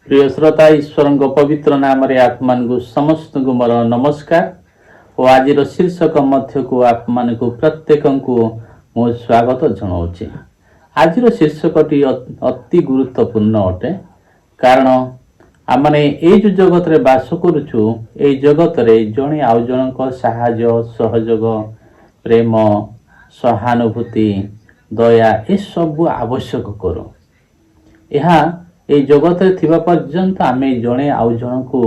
प्रिय श्रोता ईश्वर पवित्र नाम आत्मा समस्त को मोर नमस्कार और आज शीर्षक मध्य को आत्मा को प्रत्येक को मु स्वागत जनाऊँगी। आज शीर्षकटी अति गुरुत्वपूर्ण अटे कारण आमने ये जो जगत रे बास करुचु ये जगत रे जने आउ जनक साहाय्य सहयोग प्रेम सहानुभूति दया ये सब आवश्यक करो। यहाँ ये जगत थिबा पर्यंत आमे जने आउ जनकु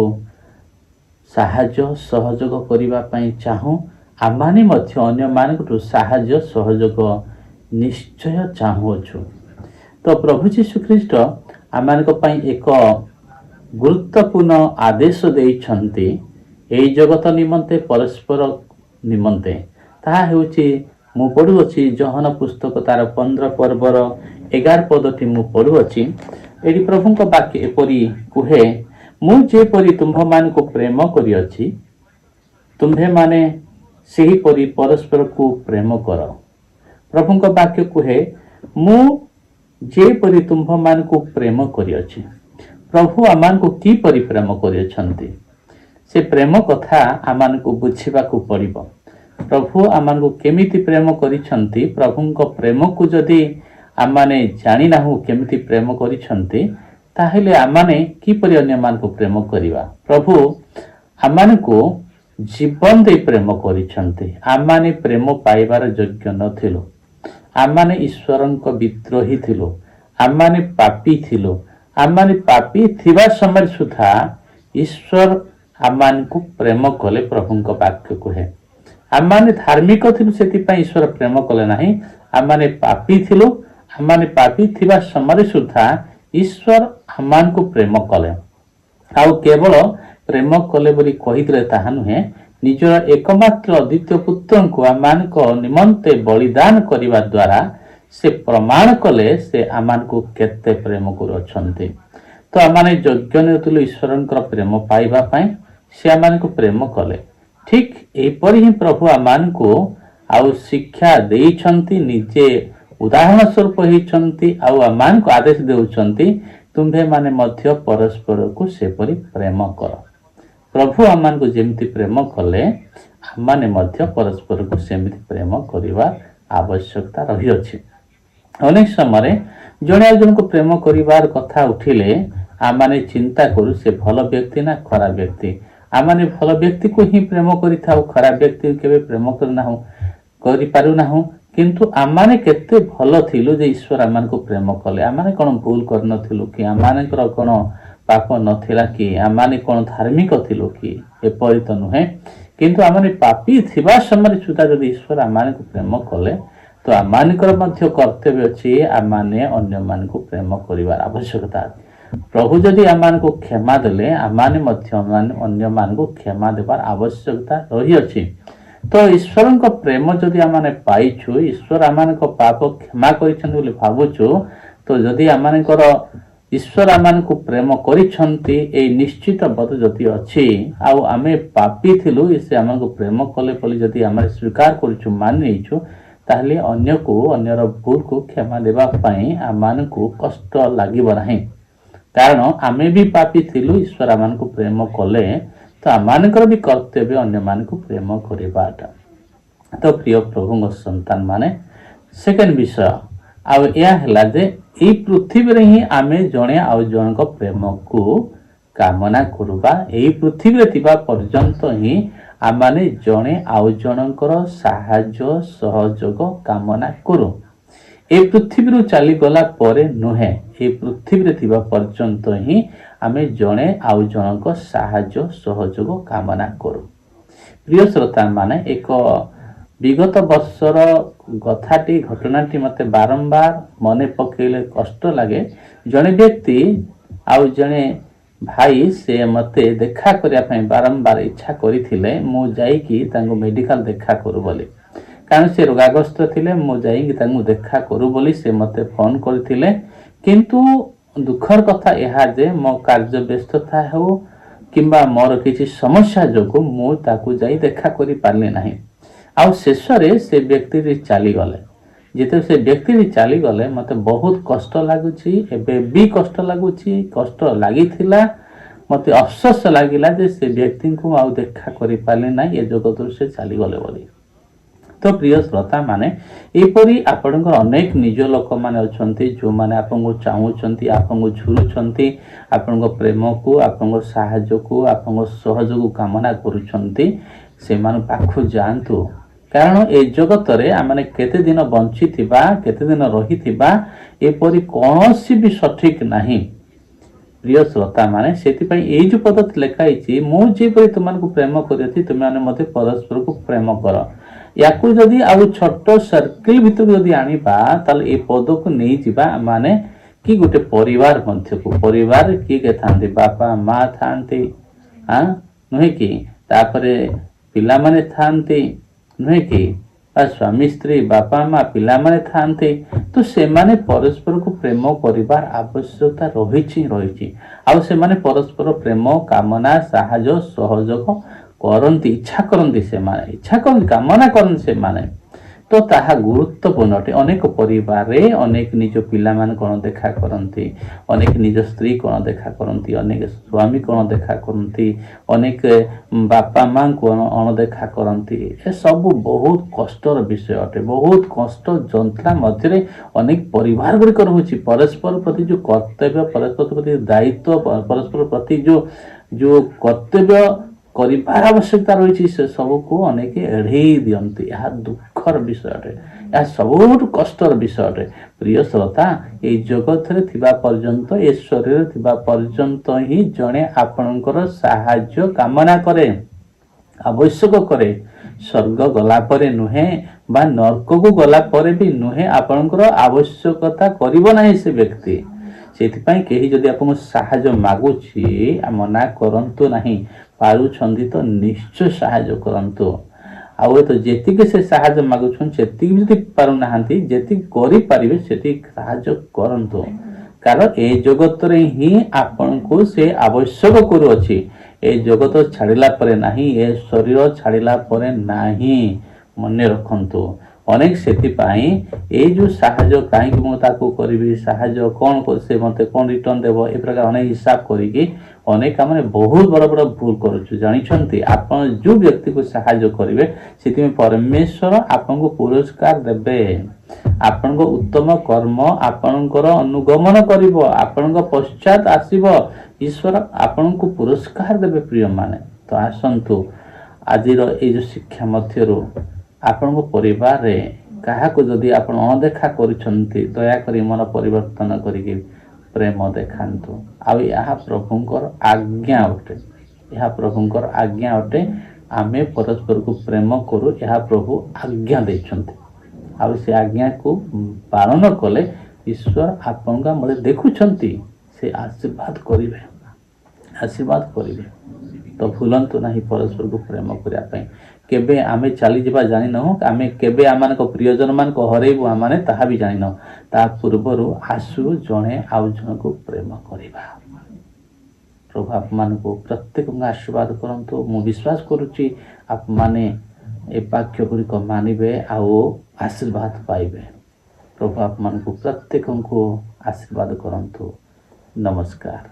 साहाय्य सहयोग करिबा पई चाहूँ आमाने मध्य अन्य मानकु साहाय्य सहयोग निश्चय चाहूछु। तो प्रभु यीशु ख्रीष्ट आमानक पई एक गुरुत्वपूर्ण आदेश देइछन्ति एई जगत निमंते परस्पर निमंते ताहा हेउछि मु पढुअछि जोहन पुस्तक तार 15 पर्वर 11 पदटी मु पढुअछि। एडी प्रभुଙ୍କ वाक्य एपरि कुहे मु जेपरि तुम्भ मान को प्रेम करिअछि तुम्भे माने सेही परि परस्पर को प्रेम कर। प्रभुଙ୍କ वाक्य कुहे मु जेपरि तुम्भ मान को प्रेम करिअछि। प्रभु आमान को की परि प्रेम करिअछन्ति से प्रेम कथा आमान को बुझिबा को पड़िबो। प्रभु आमान को केमिति प्रेम करिछन्ति प्रभुଙ୍କ प्रेम को जदि आमाने जानी नाहु केमिति प्रेम करिछन्ति ताहेले आमाने किपरि अन्य मान को प्रेम करिवा। प्रभु आमान को जीवन दे प्रेम करिछन्ति। आमाने प्रेम पाइबार योग्य नथिलो। आमाने ईश्वरଙ୍କ विद्रोही थिलो। आमाने पापी थिलो। आमाने पापी थिबा समय सुधा ईश्वर आमान को प्रेम कले। प्रभुଙ୍କ वाक्य कहे आमाने धार्मिक थिलु सेति पई ईश्वर प्रेम कले नाही। आमाने पापी थिलु। आमाने पापी थिबा समय सुधा ईश्वर आमान को प्रेम कले। आउ केवल प्रेम कले बोली कहिदले ताहा नुहे निजर एकमात्र अद्वितीय पुत्र को आमान को निमंते बलिदान करिबा द्वारा से प्रमाण कले से आमान को केते प्रेम करूछन्ति। तो आमाने योग्य नथिलु ईश्वरंकर प्रेम पाइबा पई से आमान को प्रेम कले। ठीक एपरि ही प्रभु आमान को आउ शिक्षा देइछन्ति निजे उदाहरण स्वरूप होइछन्ति आउ आमान को आदेश देउछन्ति तुम्भे माने मध्य परस्पर को सेपरि प्रेम कर। प्रभु आमान को जेमिति प्रेम कले आमाने मध्य परस्पर को सेमिति प्रेम करिवा आवश्यकता रही अछि। अनेक समय जने जन को प्रेम करिवार कथा उठिले आमाने चिंता करू से भल व्यक्ति ना खराब व्यक्ति। आमाने भल व्यक्ति को ही प्रेम करिथाउ खराब व्यक्ति केबे प्रेम करनाहु करि पारु नाहु। किंतु आमाने केते भल थिलु जे ईश्वर आमान को प्रेम कले। आमाने कोन भूल करन थिलु कि आमाने कर कोन पाप नथिला कि आमाने कोन धार्मिक थिलु कि एपरि त नुहे। किंतु आमाने पापी थिबा समय सुधा जदि ईश्वर आमाने को प्रेम कले तो आमाने कर मध्य कर्तव्य अछि आमाने अन्य मान को प्रेम करिवार आवश्यकता। प्रभु जदि आमान को क्षमा देले आमाने मध्य अन्य मान को क्षमा देबार आवश्यकता रही अछि। तो ईश्वर को प्रेम जदि आमाने पाइछु ईश्वर आमान को पाप क्षमा करिछन बोली भाबुछु तो जदि आमान कर ईश्वर आमान को प्रेम करिछन्ति ए निश्चित बद जदि अछि आउ आमे पापी थिलु से आमान को प्रेम कले बोली जदि आमे स्वीकार करिछु मान नेइछु ताहले अन्य को अन्यर भूल को क्षमा देबा पई आमान को कष्ट लागिब नाही। कारण आमे भी पापी थिलु ईश्वर आमान को प्रेम कले तो आमानकर भी कर्तव्य अन्य मान को प्रेम करिबाटा। तो प्रिय प्रभु संतान माने सेकेंड विषय आउ या हला जे ई पृथ्वी रे ही आमे जणे आउ जनक प्रेम को कामना करबा। एई पृथ्वी रे थिबा पर्यंत ही आमाने जणे आउ जनकर साहाय्य सहयोग कामना करू। ए पृथ्वी रु चली गला परे नुहे ए पृथ्वी रे थिबा पर्यंत ही आमे जणे आउ जनक साहाय्य सहयोग कामना करू। प्रिय श्रोता माने एक विगत वर्षर कथाटी घटनाटी मते बारंबार मने पकेले कष्ट लागे। जणे व्यक्ति आउ जणे भाई से मते देखा करिया पई बारंबार इच्छा करिथिले मु जाई कि तांको मेडिकल देखा करू बोली। कारण से रोगाग्रस्त थिले मु जाई कि तांको देखा करू बोली से मते फोन करथिले। किंतु दुखर कथा यह जे मो कार्य व्यस्तता हो किंबा मोर किसी समस्या जोगु मु ताकू जाई देखा करि पारले नाही। आउ शेषरे से व्यक्ति रे चली गले। ଯେତେବେଳେ ସେ ବ୍ୟକ୍ତି ଚାଲିଗଲେ ମୋତେ ବହୁତ କଷ୍ଟ ଲାଗୁଛି, ଏବେ ବି କଷ୍ଟ ଲାଗୁଛି, କଷ୍ଟ ଲାଗିଥିଲା। ମୋତେ ଅଫସୋସ ଲାଗିଲା ଯେ ସେ ବ୍ୟକ୍ତିଙ୍କୁ ଆଉ ଦେଖା କରିପାରିଲି ନାହିଁ, ଏ ଜଗତରୁ ସେ ଚାଲିଗଲେ ବୋଲି। ତ ପ୍ରିୟ ଶ୍ରୋତାମାନେ, ଏପରି ଆପଣଙ୍କର ଅନେକ ନିଜ ଲୋକମାନେ ଅଛନ୍ତି ଯେଉଁମାନେ ଆପଣଙ୍କୁ ଚାହୁଁଛନ୍ତି, ଆପଣଙ୍କୁ ଝୁରୁଛନ୍ତି, ଆପଣଙ୍କ ପ୍ରେମକୁ, ଆପଣଙ୍କ ସାହାଯ୍ୟକୁ, ଆପଣଙ୍କ ସହଯୋଗ କାମନା କରୁଛନ୍ତି। ସେମାନଙ୍କ ପାଖକୁ ଯାଆନ୍ତୁ, କାରଣ ଏ ଜଗତରେ ଆମେ କେତେ ଦିନ ବଞ୍ଚିଥିବା, କେତେ ଦିନ ରହିଥିବା, ଏପରି କୌଣସି ବି ସଠିକ ନାହିଁ। ପ୍ରିୟ ଶ୍ରୋତାମାନେ, ସେଥିପାଇଁ ଏଇ ଯେଉଁ ପଦ୍ଧତି ଲେଖା ହେଇଛି, ମୁଁ ଯେପରି ତୁମମାନଙ୍କୁ ପ୍ରେମ କରିଅଛି ତୁମେମାନେ ମଧ୍ୟ ପରସ୍ପରକୁ ପ୍ରେମ କର। ୟାକୁ ଯଦି ଆଉ ଛୋଟ ସର୍କିଲ ଭିତରକୁ ଯଦି ଆଣିବା, ତାହେଲେ ଏ ପଦକୁ ନେଇଯିବା ମାନେ କି ଗୋଟେ ପରିବାର ମଧ୍ୟକୁ। ପରିବାର କିଏ କିଏ ଥାନ୍ତି? ବାପା ମା ଥାନ୍ତି, ନୁହେଁ କି? ତାପରେ ପିଲାମାନେ ଥାନ୍ତି, ନୁହେଁ କି? ବା ସ୍ୱାମୀ ସ୍ତ୍ରୀ, ବାପା ମା, ପିଲାମାନେ ଥାନ୍ତି। ତ ସେମାନେ ପରସ୍ପରକୁ ପ୍ରେମ କରିବାର ଆବଶ୍ୟକତା ରହିଛି। ଆଉ ସେମାନେ ପରସ୍ପର ପ୍ରେମ, କାମନା, ସାହାଯ୍ୟ, ସହଯୋଗ କରନ୍ତି, ଇଚ୍ଛା କରନ୍ତି, କାମନା କରନ୍ତି ସେମାନେ। ତ ତାହା ଗୁରୁତ୍ୱପୂର୍ଣ୍ଣ ଅଟେ। ଅନେକ ପରିବାରରେ ଅନେକ ନିଜ ପିଲାମାନେ କ'ଣ ଦେଖା କରନ୍ତି, ଅନେକ ନିଜ ସ୍ତ୍ରୀ କ'ଣ ଦେଖା କରନ୍ତି, ଅନେକ ସ୍ୱାମୀ କ'ଣ ଦେଖା କରନ୍ତି, ଅନେକ ବାପା ମାଙ୍କୁ ଅଣଦେଖା କରନ୍ତି। ଏସବୁ ବହୁତ କଷ୍ଟର ବିଷୟ ଅଟେ। ବହୁତ କଷ୍ଟ ଯନ୍ତ୍ରଣା ମଧ୍ୟରେ ଅନେକ ପରିବାର ଗୁଡ଼ିକ ରହୁଛି। ପରସ୍ପର ପ୍ରତି ଯେଉଁ କର୍ତ୍ତବ୍ୟ, ପରସ୍ପର ପ୍ରତି ଦାୟିତ୍ୱ, ପରସ୍ପର ପ୍ରତି ଯେଉଁ କର୍ତ୍ତବ୍ୟ କରିବାର ଆବଶ୍ୟକତା ରହିଛି, ସେ ସବୁକୁ ଅନେକ ଏଡ଼େଇ ଦିଅନ୍ତି। ଏହା ଦୁଃଖର ବିଷୟ ଅଟେ, ଏହା ସବୁଠୁ କଷ୍ଟର ବିଷୟ ଅଟେ। ପ୍ରିୟ ଶ୍ରୋତା, ଏଇ ଜଗତରେ ଥିବା ପର୍ଯ୍ୟନ୍ତ, ଏ ଶରୀରରେ ଥିବା ପର୍ଯ୍ୟନ୍ତ ହିଁ ଜଣେ ଆପଣଙ୍କର ସାହାଯ୍ୟ କାମନା କରେ, ଆବଶ୍ୟକ କରେ। ସ୍ୱର୍ଗ ଗଲା ପରେ ନୁହେଁ, ବା ନର୍କକୁ ଗଲା ପରେ ବି ନୁହେଁ, ଆପଣଙ୍କର ଆବଶ୍ୟକତା କରିବ ନାହିଁ ସେ ବ୍ୟକ୍ତି। ସେଥିପାଇଁ କେହି ଯଦି ଆପଣଙ୍କୁ ସାହାଯ୍ୟ ମାଗୁଛି, ମନା କରନ୍ତୁ ନାହିଁ। ପାରୁଛନ୍ତି ତ ନିଶ୍ଚୟ ସାହାଯ୍ୟ କରନ୍ତୁ। ଆଉ ଯେତିକି ସେ ସାହାଯ୍ୟ ମାଗୁଛନ୍ତି, ସେତିକି ଯଦି ପାରୁନାହାନ୍ତି, ଯେତିକି କରିପାରିବେ ସେତିକି ସାହାଯ୍ୟ କରନ୍ତୁ। କାରଣ ଏ ଜଗତରେ ହିଁ ଆପଣଙ୍କୁ ସେ ଆବଶ୍ୟକ କରୁଅଛି। ଏ ଜଗତ ଛାଡ଼ିଲା ପରେ ନାହିଁ, ଏ ଶରୀର ଛାଡ଼ିଲା ପରେ ନାହିଁ। ମନେ ରଖନ୍ତୁ। ଅନେକ ସେଥିପାଇଁ ଏଇ ଯେଉଁ ସାହାଯ୍ୟ, କାହିଁକି ମୁଁ ତାକୁ କରିବି, ସାହାଯ୍ୟ କ'ଣ ସେ ମୋତେ କ'ଣ ରିଟର୍ନ ଦେବ, ଏ ପ୍ରକାର ଅନେକ ହିସାବ କରିକି ଅନେକ ଆମେ ବହୁତ ବଡ଼ ବଡ଼ ଭୁଲ କରୁଛୁ। ଜାଣିଛନ୍ତି, ଆପଣ ଯେଉଁ ବ୍ୟକ୍ତିକୁ ସାହାଯ୍ୟ କରିବେ, ସେଥିପାଇଁ ପରମେଶ୍ୱର ଆପଣଙ୍କୁ ପୁରସ୍କାର ଦେବେ। ଆପଣଙ୍କ ଉତ୍ତମ କର୍ମ ଆପଣଙ୍କର ଅନୁଗମନ କରିବ, ଆପଣଙ୍କ ପଶ୍ଚାତ ଆସିବ। ଈଶ୍ୱର ଆପଣଙ୍କୁ ପୁରସ୍କାର ଦେବେ। ପ୍ରିୟମାନେ, ତ ଆସନ୍ତୁ ଆଜିର ଏଇ ଯେଉଁ ଶିକ୍ଷା ମଧ୍ୟରୁ ଆପଣଙ୍କ ପରିବାରରେ କାହାକୁ ଯଦି ଆପଣ ଅଣଦେଖା କରୁଛନ୍ତି, ଦୟାକରି ମନ ପରିବର୍ତ୍ତନ କରିକି ପ୍ରେମ ଦେଖାନ୍ତୁ। ଆଉ ଏହା ପ୍ରଭୁଙ୍କର ଆଜ୍ଞା ଅଟେ। ଏହା ପ୍ରଭୁଙ୍କର ଆଜ୍ଞା ଅଟେ। ଆମେ ପରସ୍ପରକୁ ପ୍ରେମ କରୁ, ଏହା ପ୍ରଭୁ ଆଜ୍ଞା ଦେଇଛନ୍ତି। ଆଉ ସେ ଆଜ୍ଞାକୁ ପାଳନ କଲେ ଈଶ୍ୱର ଆପଣଙ୍କ ମୋତେ ଦେଖୁଛନ୍ତି, ସେ ଆଶୀର୍ବାଦ କରିବେ। ତ ଭୁଲନ୍ତୁ ନାହିଁ ପରସ୍ପରକୁ ପ୍ରେମ କରିବା ପାଇଁ। କେବେ ଆମେ ଚାଲିଯିବା ଜାଣିନାହୁଁ, ଆମେ କେବେ ଆମମାନଙ୍କ ପ୍ରିୟଜନମାନଙ୍କୁ ହରେଇବୁ ଆମେ ତାହା ବି ଜାଣିନାହୁଁ। ତା ପୂର୍ବରୁ ଆସୁ ଜଣେ ଆଉ ଜଣକୁ ପ୍ରେମ କରିବା। ପ୍ରଭୁ ଆପଣମାନଙ୍କୁ ପ୍ରତ୍ୟେକଙ୍କୁ ଆଶୀର୍ବାଦ କରନ୍ତୁ। ମୁଁ ବିଶ୍ୱାସ କରୁଛି ଆପଣମାନେ ଏ ବାକ୍ୟ ଗୁଡ଼ିକ ମାନିବେ ଆଉ ଆଶୀର୍ବାଦ ପାଇବେ। ପ୍ରଭୁ ଆପଣମାନଙ୍କୁ ପ୍ରତ୍ୟେକଙ୍କୁ ଆଶୀର୍ବାଦ କରନ୍ତୁ। ନମସ୍କାର।